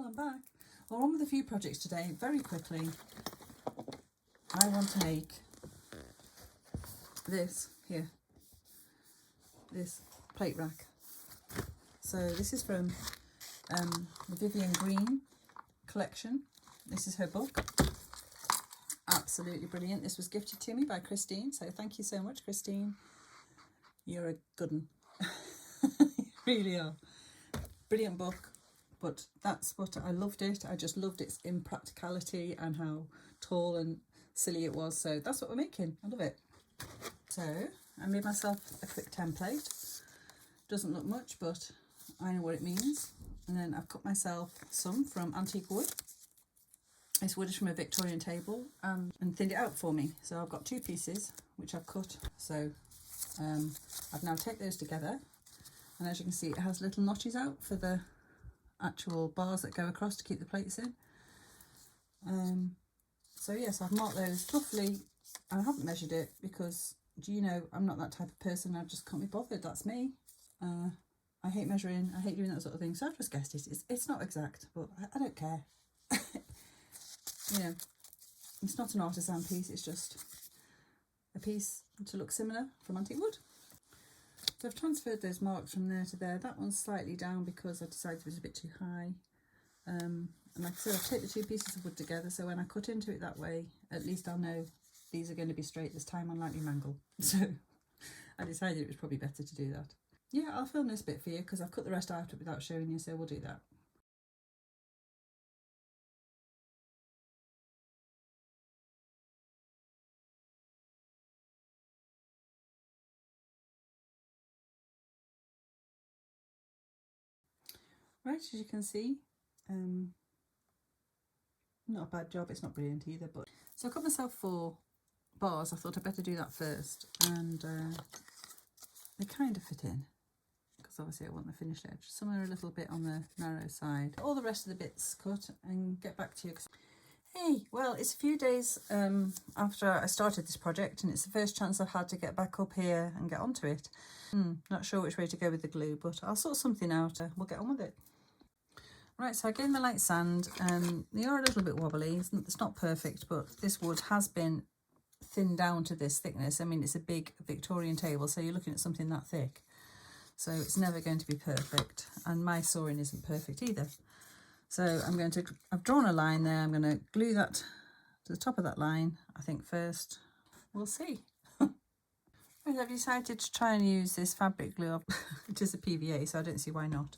I'm back. We're on with a few projects today. Very quickly, I want to make this here, this plate rack. So this is from the Vivian Green collection. This is her book. Absolutely brilliant. This was gifted to me by Christine, so thank you so much, Christine. You're a good one. You really are. Brilliant book. But that's what I loved it. I just loved its impracticality and how tall and silly it was. So that's what we're making. I love it. So I made myself a quick template. Doesn't look much, but I know what it means. And then I've cut myself some from antique wood. This wood is from a Victorian table and thinned it out for me. So I've got two pieces which I've cut. So I've now taken those together. And as you can see, it has little notches out for the actual bars that go across to keep the plates in. So yes, I've marked those roughly. I haven't measured it because, do you know, I'm not that type of person. I just can't be bothered. That's me. I hate measuring. I hate doing that sort of thing. So I've just guessed it. It's not exact, but I don't care. You know, it's not an artisan piece. It's just a piece to look similar from antique wood. So I've transferred those marks from there to there. That one's slightly down because I decided it was a bit too high. And like I said, I've taken the two pieces of wood together, so when I cut into it that way, at least I'll know these are going to be straight this time, unlike mangle. So I decided it was probably better to do that. Yeah, I'll film this bit for you because I've cut the rest out without showing you, so we'll do that. Right, as you can see, not a bad job. It's not brilliant either, but so I cut myself 4 bars. I thought I'd better do that first, and they kind of fit in because obviously I want the finished edge. Some are a little bit on the narrow side. All the rest of the bits cut and get back to you. Hey, well, it's a few days after I started this project, and it's the first chance I've had to get back up here and get onto it. Not sure which way to go with the glue, but I'll sort something out. We'll get on with it. Right, so I gave them a light sand. They are a little bit wobbly. It's not perfect, but this wood has been thinned down to this thickness. I mean, it's a big Victorian table, so you're looking at something that thick. So it's never going to be perfect. And my sawing isn't perfect either. So I've drawn a line there. I'm going to glue that to the top of that line, I think, first. We'll see. Right, I've decided to try and use this fabric glue. It is a PVA, so I don't see why not.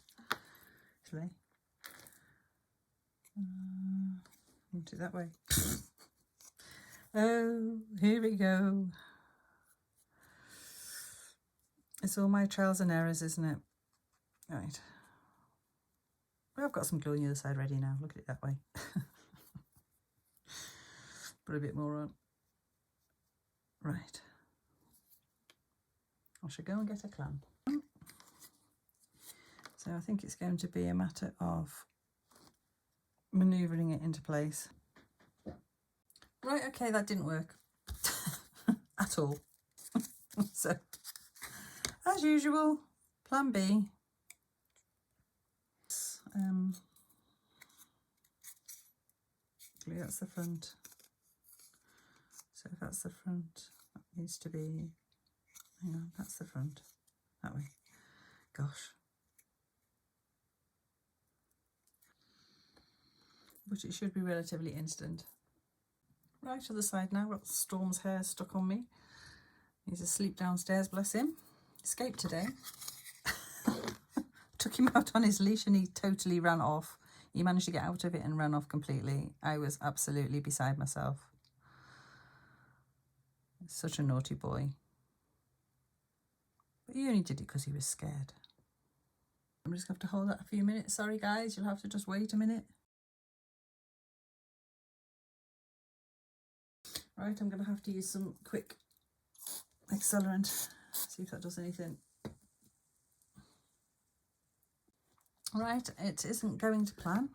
Actually. Do it that way. Oh, here we go. It's all my trials and errors, isn't it? Right. Well, I've got some glue on the other side ready now. Look at it that way. Put a bit more on. Right. I shall go and get a clamp. So I think it's going to be a matter of manoeuvring it into place. Right, okay, that didn't work at all. So, as usual, plan B. Glue, that's the front. So if that's the front, that needs to be, hang on, that's the front, that way. Gosh. But it should be relatively instant. Right, to the side now, got Storm's hair stuck on me. He's asleep downstairs, bless him. Escaped today. Took him out on his leash and he totally ran off. He managed to get out of it and ran off completely. I was absolutely beside myself. Such a naughty boy. But he only did it because he was scared. I'm just going to have to hold that a few minutes. Sorry guys, you'll have to just wait a minute. Right, I'm going to have to use some quick accelerant. See if that does anything. Right, it isn't going to plan.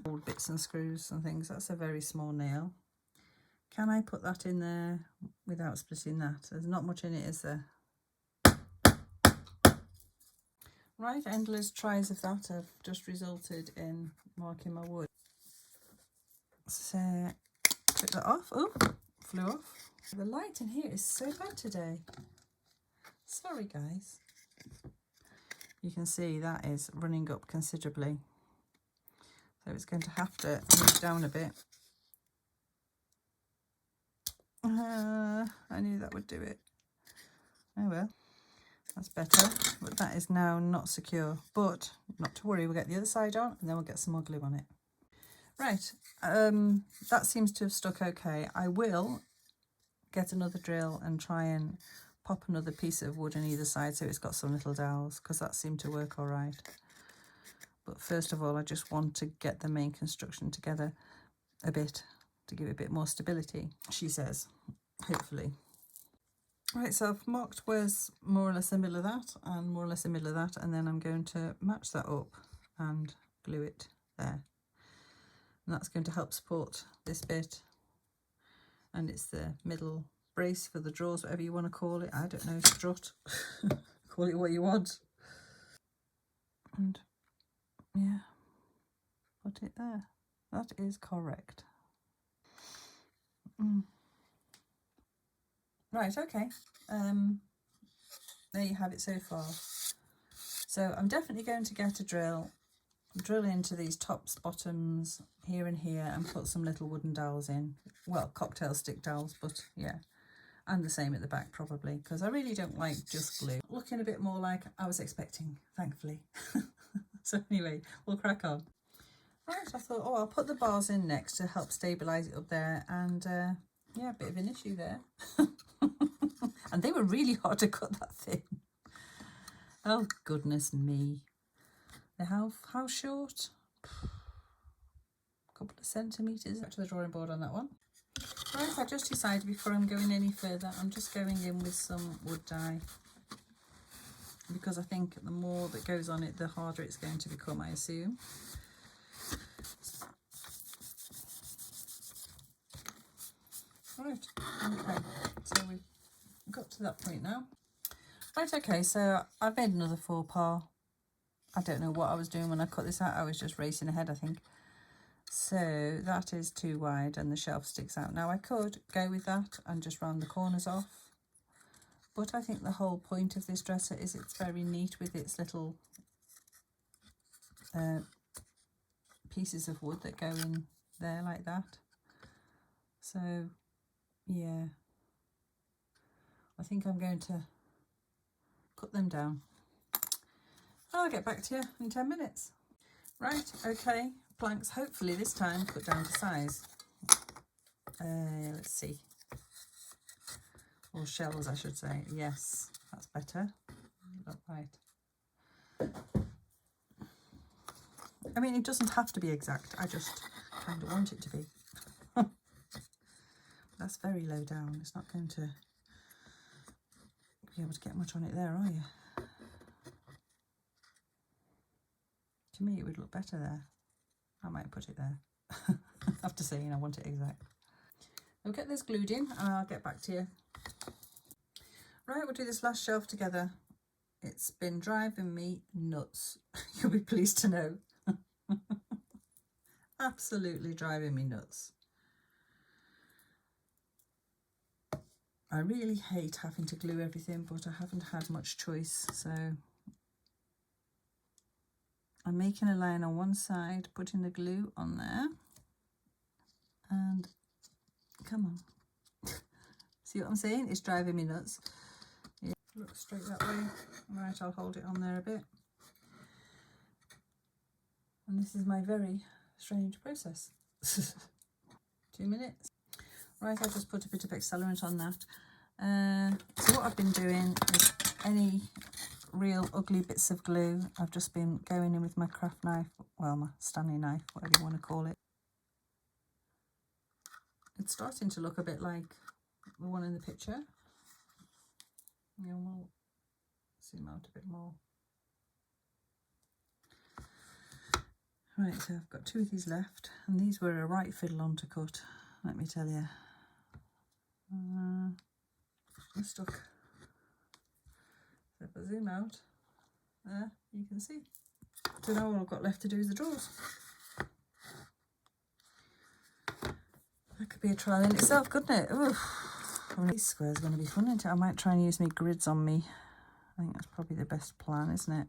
Old bits and screws and things. That's a very small nail. Can I put that in there without splitting that? There's not much in it, is there? Right, endless tries of that have just resulted in marking my wood. So, took that off. Oh, flew off. The light in here is so bad today. Sorry, guys. You can see that is running up considerably. So it's going to have to move down a bit. I knew that would do it. Oh well, that's better. But that is now not secure. But not to worry, we'll get the other side on and then we'll get some more glue on it. Right, that seems to have stuck okay. I will get another drill and try and pop another piece of wood on either side so it's got some little dowels, because that seemed to work all right. But first of all, I just want to get the main construction together a bit to give it a bit more stability, she says, hopefully. Right, so I've marked where's more or less the middle of that and more or less the middle of that, and then I'm going to match that up and glue it there. And that's going to help support this bit. And it's the middle brace for the drawers, whatever you want to call it. I don't know, strut. Call it what you want. And yeah, put it there. That is correct. Right, okay. There you have it so far. So I'm definitely going to get a drill into these tops, bottoms, here and here, and put some little wooden dowels in. Well, cocktail stick dowels, but yeah. And the same at the back probably, because I really don't like just glue. Looking a bit more like I was expecting, thankfully. So anyway, we'll crack on. Right, I thought, oh, I'll put the bars in next to help stabilise it up there, and yeah, a bit of an issue there. And they were really hard to cut that thin. Oh, goodness me. How short? A couple of centimetres. Back to the drawing board on that one. Right, I just decided before I'm going any further, I'm just going in with some wood dye, because I think the more that goes on it, the harder it's going to become, I assume. Right, okay, so we've got to that point now. Right, okay, so I've made another faux pas. I don't know what I was doing when I cut this out. I was just racing ahead, I think. So that is too wide and the shelf sticks out. Now I could go with that and just round the corners off, but I think the whole point of this dresser is it's very neat with its little pieces of wood that go in there like that. So yeah, I think I'm going to cut them down. I'll get back to you in 10 minutes. Right, okay, planks hopefully this time cut down to size. Let's see. Or shells, I should say. Yes, that's better. Not right. I mean, it doesn't have to be exact. I just kind of want it to be. That's very low down. It's not going to be able to get much on it there, are you? To me, it would look better there. I might put it there. After saying I want it exact. I'll get this glued in and I'll get back to you. Right, we'll do this last shelf together. It's been driving me nuts. You'll be pleased to know. Absolutely driving me nuts. I really hate having to glue everything, but I haven't had much choice, so I'm making a line on one side, putting the glue on there, and come on. See what I'm saying? It's driving me nuts. Yeah, look straight that way. Right, I'll hold it on there a bit. And this is my very strange process. 2 minutes. Right, I've just put a bit of accelerant on that. So what I've been doing is any real ugly bits of glue, I've just been going in with my craft knife, well, my Stanley knife, whatever you want to call it. It's starting to look a bit like the one in the picture. Yeah, we'll zoom out a bit more. Right, so I've got 2 of these left, and these were a right fiddle on to cut, let me tell you. I'm stuck. So if I zoom out, there, you can see. So now all I've got left to do is the drawers. That could be a trial in itself, couldn't it? These squares are going to be fun, isn't it? I might try and use my grids on me. I think that's probably the best plan, isn't it?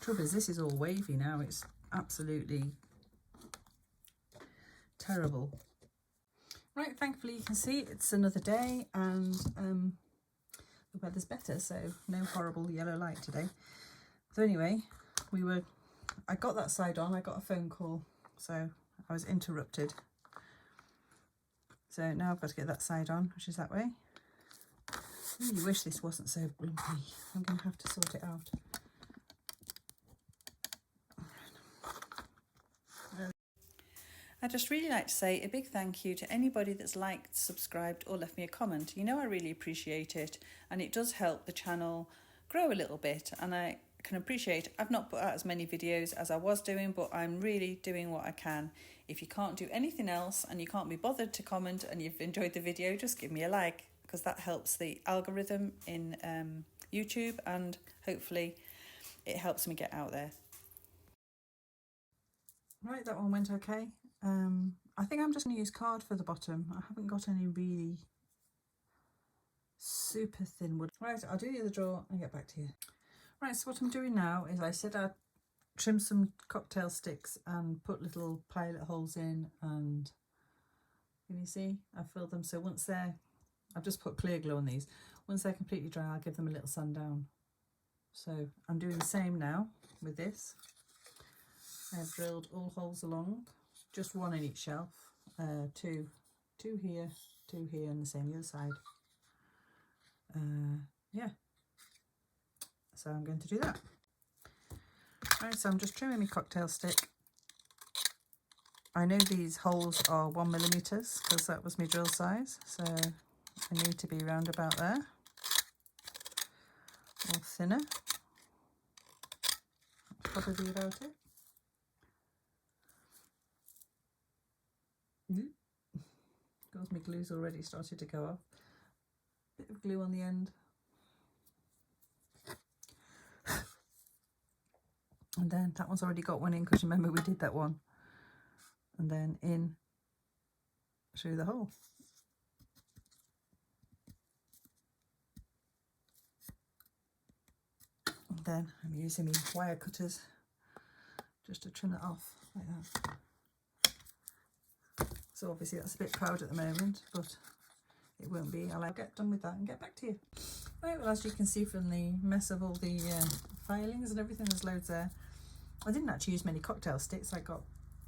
Trouble is, this is all wavy now. It's absolutely terrible. Right, thankfully you can see it's another day and the weather's better, so no horrible yellow light today. So anyway, I got that side on, I got a phone call, so I was interrupted. So now I've got to get that side on, which is that way. I really wish this wasn't so lumpy. I'm going to have to sort it out. I'd just really like to say a big thank you to anybody that's liked, subscribed or left me a comment. You know, I really appreciate it, and it does help the channel grow a little bit, and I can appreciate I've not put out as many videos as I was doing, but I'm really doing what I can. If you can't do anything else and you can't be bothered to comment and you've enjoyed the video, just give me a like, because that helps the algorithm in YouTube, and hopefully it helps me get out there. Right, that one went okay. I think I'm just going to use card for the bottom. I haven't got any really super thin wood. Right, I'll do the other drawer and get back to you. Right, so what I'm doing now is I said I'd trim some cocktail sticks and put little pilot holes in, and can you see I've filled them. So once I've just put clear glue on these. Once they're completely dry, I'll give them a little sand down. So I'm doing the same now with this. I've drilled all holes along, just one in each shelf, two here, and the same the other side. Yeah, so I'm going to do that. Right, so I'm just trimming my cocktail stick. I know these holes are 1mm because that was my drill size, so I need to be round about there, or thinner. That's probably about it. Because my glue's already started to go off. Bit of glue on the end. And then that one's already got one in, because remember we did that one. And then in through the hole. And then I'm using my wire cutters just to trim it off like that. So obviously that's a bit proud at the moment, but it won't be. I'll get done with that and get back to you. Right, well, as you can see from the mess of all the filings and everything, there's loads there. I didn't actually use many cocktail sticks. I got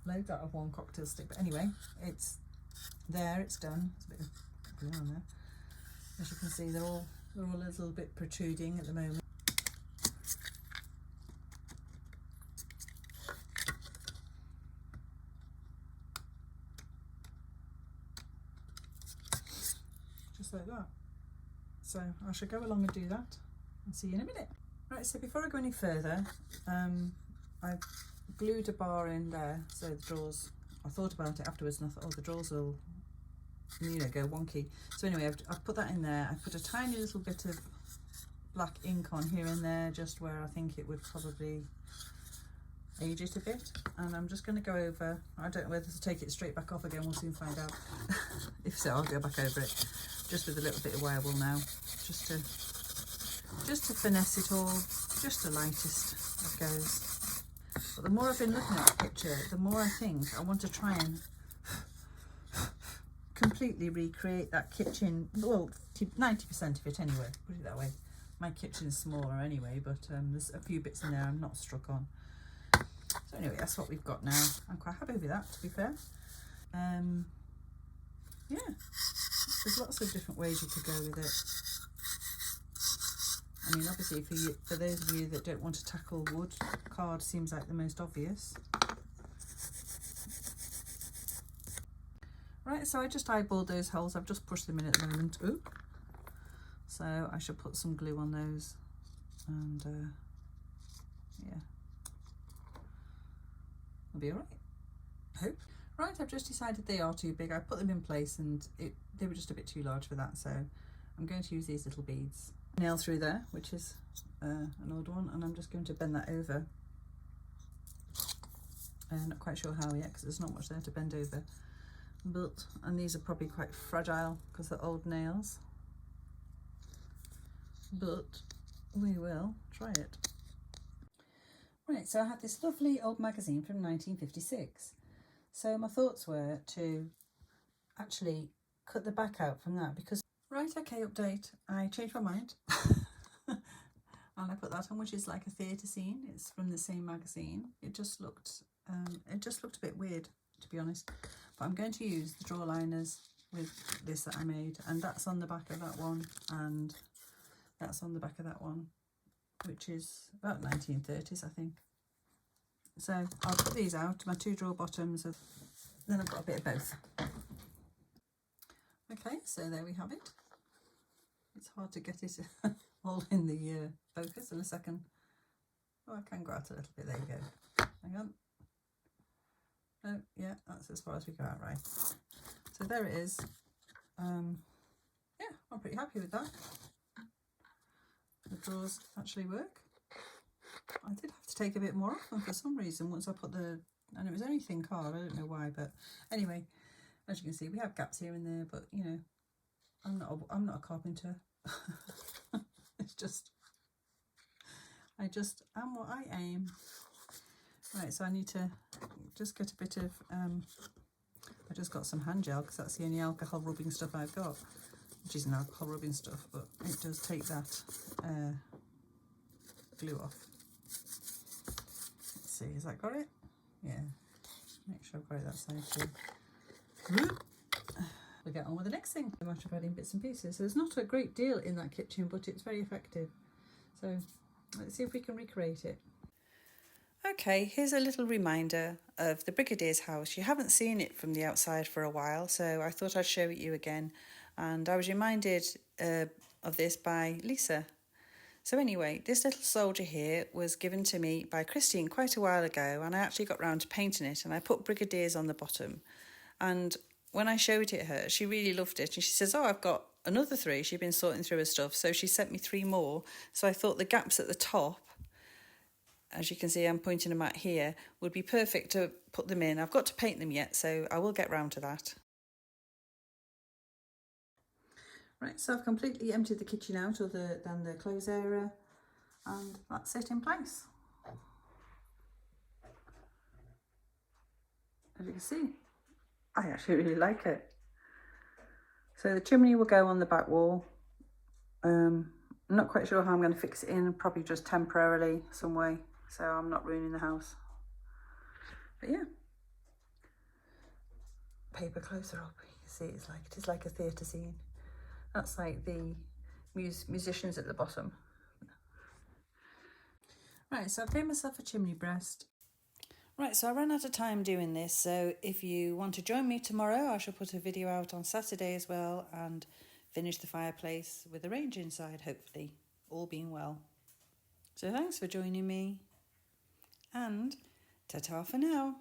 loads out of one cocktail stick, but anyway, it's there, it's done. There's a bit of glue on there. As you can see, they're all a little bit protruding at the moment. Like that. So I shall go along and do that and see you in a minute. Right, so before I go any further, I've glued a bar in there, so the drawers, I thought about it afterwards and I thought, oh, the drawers will, you know, go wonky. So anyway, I've put that in there. I put a tiny little bit of black ink on here and there, just where I think it would probably age it a bit, and I'm just going to go over, I don't know whether to take it straight back off again, we'll soon find out. If so, I'll go back over it just with a little bit of wire wool now, just to finesse it all, just the lightest it goes. But the more I've been looking at the picture, the more I think I want to try and completely recreate that kitchen, well, 90% of it anyway, put it that way. My kitchen's smaller anyway, but there's a few bits in there I'm not struck on. So anyway, that's what we've got now. I'm quite happy with that, to be fair. Yeah, there's lots of different ways you could go with it. I mean, obviously for those of you that don't want to tackle wood, card seems like the most obvious. Right, so I just eyeballed those holes. I've just pushed them in at the moment. Ooh. So I should put some glue on those, and yeah, it'll be all right, I hope. Right, I've just decided they are too big. I put them in place and they were just a bit too large for that, so I'm going to use these little beads. nail through there, which is an old one, and I'm just going to bend that over. Not quite sure how yet because there's not much there to bend over, but and these are probably quite fragile because they're old nails, but we will try it. Right, so I had this lovely old magazine from 1956. So my thoughts were to actually cut the back out from that because, right, okay, update, I changed my mind. And I put that on, which is like a theatre scene. It's from the same magazine. It just looked a bit weird, to be honest. But I'm going to use the draw liners with this that I made, and that's on the back of that one, and that's on the back of that one, which is about 1930s, I think. So I'll put these out, my two drawer bottoms, then I've got a bit of both. Okay, so there we have it. It's hard to get it all in the focus in a second. Oh, I can go out a little bit, there you go. Hang on. Oh, yeah, that's as far as we go out, right. So there it is. Yeah, I'm pretty happy with that. The drawers actually work. I did have to take a bit more off them for some reason once I put the, and it was only thin card, I don't know why, but anyway, as you can see, we have gaps here and there, but you know, I'm not a carpenter. It's just, I just am what I am. Right, so I need to just get a bit of, I just got some hand gel because that's the only alcohol rubbing stuff I've got, which isn't alcohol rubbing stuff, but it does take that glue off. Let's see, has that got it? Yeah, make sure I've got it that side too. We'll get on with the next thing. I'm after adding bits and pieces. So there's not a great deal in that kitchen, but it's very effective. So let's see if we can recreate it. Okay, here's a little reminder of the Brigadier's house. You haven't seen it from the outside for a while, so I thought I'd show it you again. And I was reminded of this by Lisa. So anyway, this little soldier here was given to me by Christine quite a while ago, and I actually got round to painting it, and I put Brigadiers on the bottom. And when I showed it her, she really loved it, and she says, oh, I've got another 3. She'd been sorting through her stuff, so she sent me 3 more. So I thought the gaps at the top, as you can see I'm pointing them at here, would be perfect to put them in. I've got to paint them yet, so I will get round to that. Right, so I've completely emptied the kitchen out other than the clothes area, and that's it in place. As you can see, I actually really like it. So the chimney will go on the back wall. I'm not quite sure how I'm going to fix it in, probably just temporarily some way, so I'm not ruining the house. But yeah, paper closer up, you can see it is like a theatre scene. That's like the musicians at the bottom. Right, so I've made myself a chimney breast. Right, so I ran out of time doing this, so if you want to join me tomorrow, I shall put a video out on Saturday as well and finish the fireplace with a range inside, hopefully, all being well. So thanks for joining me, and ta-ta for now.